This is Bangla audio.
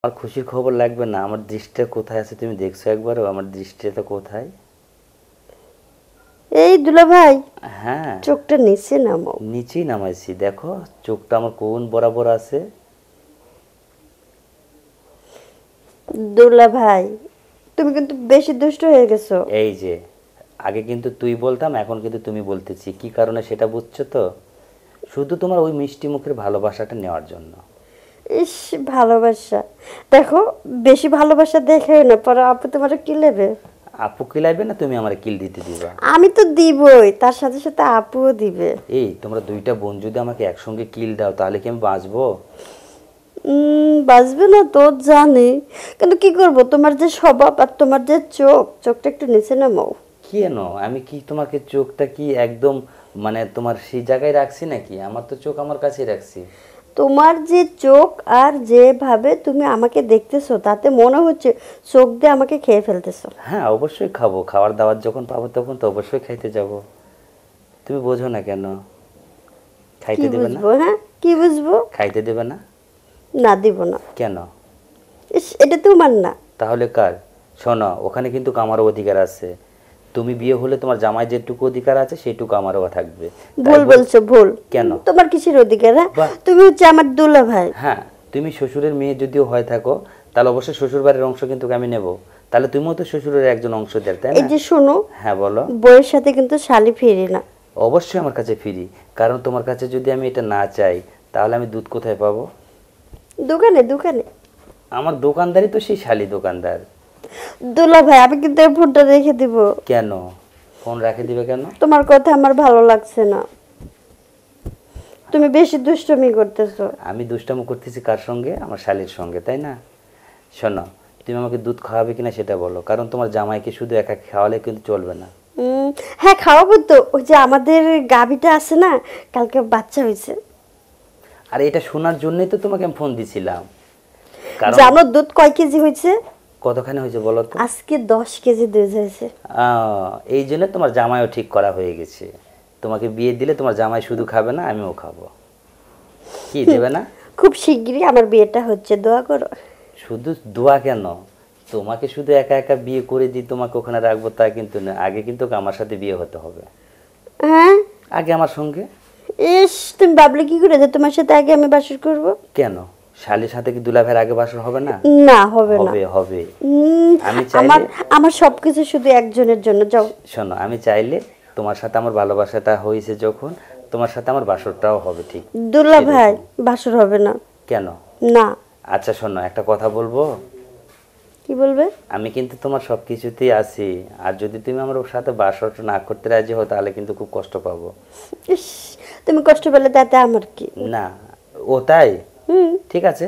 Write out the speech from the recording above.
আমার খুশির খবর লাগবে না, আমার দৃষ্টিটা কোথায় আছে তুমি দেখছো একবারও? আমার দৃষ্টিটা কোথায়? এই দুলা ভাই, হ্যাঁ, চোখটা নিচে নামাও। নিচেই নামাইছি, দেখো চোখটা আমার কোন বরাবর আছে। দুলা ভাই, তুমি কিন্তু বেশি দুষ্ট হয়ে গেছো। এই যে, আগে কিন্তু তুই বলতাম, এখন কিন্তু তুমি বলতেছি, কি কারণে সেটা বুঝছো তো? শুধু তোমার ওই মিষ্টি মুখের ভালোবাসাটা নেওয়ার জন্য। ইস, ভালোবাসা দেখো, বেশি ভালোবাসা দেখে না, পরে আপু তোমার কি নেবে? আপু কিলাইবে না, তুমি আমার কিল দিতে দিবা? আমি তো দিবই, তার সাথে সাথে আপুও দিবে। এই তোমরা দুইটা বোন যদি আমাকে একসঙ্গে কিল দাও তাহলে কি আমি বাঁচবো? বাঁচবে না তো জানি, কিন্তু কি করব, তোমার যে স্বভাব আর তোমার যে চোখটা একটু নিচে নামাও। কেন? আমি কি তোমাকে চোখটা কি একদম মানে তোমার সেই জায়গায় রাখছি নাকি? আমার তো চোখ আমার কাছেই রাখছি। তোমার যে চোখ আর যেভাবে তুমি আমাকে দেখতেছো, তাতে মনে হচ্ছে চোখ দিয়ে আমাকে খেয়ে ফেলতেছো। হ্যাঁ, অবশ্যই খাবো, খাওয়ার দাওয়ার যখন পাবো তখন তো অবশ্যই খাইতে যাব। তুমি বোঝো না কেন? কি খাইতে দেবে না? বুঝবো? হ্যাঁ, কি বুঝবো? খাইতে দেবে না? না, দিব না। কেন? ইস, এটা তোমার না। তাহলে কার? শোনো, ওখানে কিন্তু আমারও অধিকার আছে। তুমি বিয়ে হলে তোমার জামাই যেটুকু অধিকার আছে সেটুকু আমারও থাকবে। তাই ভুল বলছো, ভুল। কেন? তোমার কিসের অধিকার? হ্যাঁ, বাহ! তুমি হচ্ছে আমার দুলা ভাই। হ্যাঁ, তুমি শ্বশুরের মেয়ে যদিও হয়ে থাকো, তাহলে অবশ্যই শ্বশুর বাড়ির অংশ কিন্তু আমি নেব। তাহলে তুমিও তো শ্বশুরের একজন অংশ দেয়, তাই এই না? যে শোনো, হ্যাঁ, বলো। বইয়ের সাথে কিন্তু শালি ফিরি না। অবশ্যই আমার কাছে ফিরি, কারণ তোমার কাছে যদি আমি এটা না চাই তাহলে আমি দুধ কোথায় পাবো? দোকানে দোকানে। আমার দোকানদারই তো সেই শালি দোকানদার। দুলা ভাই, আমি কিন্তু এই ফোনটা রেখে দিব। কেন? ফোন রাখে দিবে কেন? তোমার কথা আমার ভালো লাগছে না, তুমি বেশি দুষ্টুমি করতেছো। আমি দুষ্টামো করতেছি কার সঙ্গে? আমার শালির সঙ্গে, তাই না? শোনো, তুমি আমাকে দুধ খাওয়াবে কিনা সেটা বলো, কারণ তোমার জামাইকে শুধু একা খাওয়ালে কিন্তু চলবে না। হ্যাঁ, খাওয়াবো তো। ওই যে আমাদের গাভীটা আছে না, কালকে বাচ্চা হয়েছে। আর এটা শোনার জন্যই তো তোমাকে আমি ফোন দিছিলাম, কারণ জানো দুধ কয় কেজি হয়েছে? কতখানি হয়েছে বলো তো? আজকে 10 কেজি দুধ হয়েছে। এই জন্য তোমার জামাইও ঠিক করা হয়ে গেছে। তোমাকে বিয়ে দিলে তোমার জামাই শুধু খাবে না, আমিও খাবো। কি দেবে না? খুব শিগগিরই আমার বিয়েটা হচ্ছে, দোয়া করো। শুধু দোয়া কেন? তোমাকে শুধু একা একা বিয়ে করে দিই, তোমাকে ওখানে রাখবো তা কিন্তু না, আগে কিন্তু আমার সাথে বিয়ে হতে হবে। হ্যাঁ। আগে আমার সঙ্গে। ইস, তুমি ভাবলে কি করে যে তোমার সাথে আগে আমি বাসর করব? কেন? শালির সাথে কি দুলাভাইয়ের আগে বাসর হবে না? না, হবে না। হবে, হবে। আমি আমার চাইলে, আমার সবকিছু শুধু একজনের জন্য। যাও। শোনো, আমি চাইলে তোমার সাথে আমার ভালোবাসাটা হয়েছে যখন, তোমার সাথে আমার বাসরটাও হবে ঠিক দুলা ভাই, সেরকম। বাসর হবে না। কেন? না। আচ্ছা শোনো, একটা কথা বলবো। কি বলবে? আমি কিন্তু তোমার সব কিছুতেই আছি, আর যদি তুমি আমার ওর সাথে বাসরটা না করতে রাজি হও তাহলে কিন্তু খুব কষ্ট পাবো। ইস, তুমি কষ্ট পেলে তাতে আমার কি? না। ও তাই? ঠিক আছে,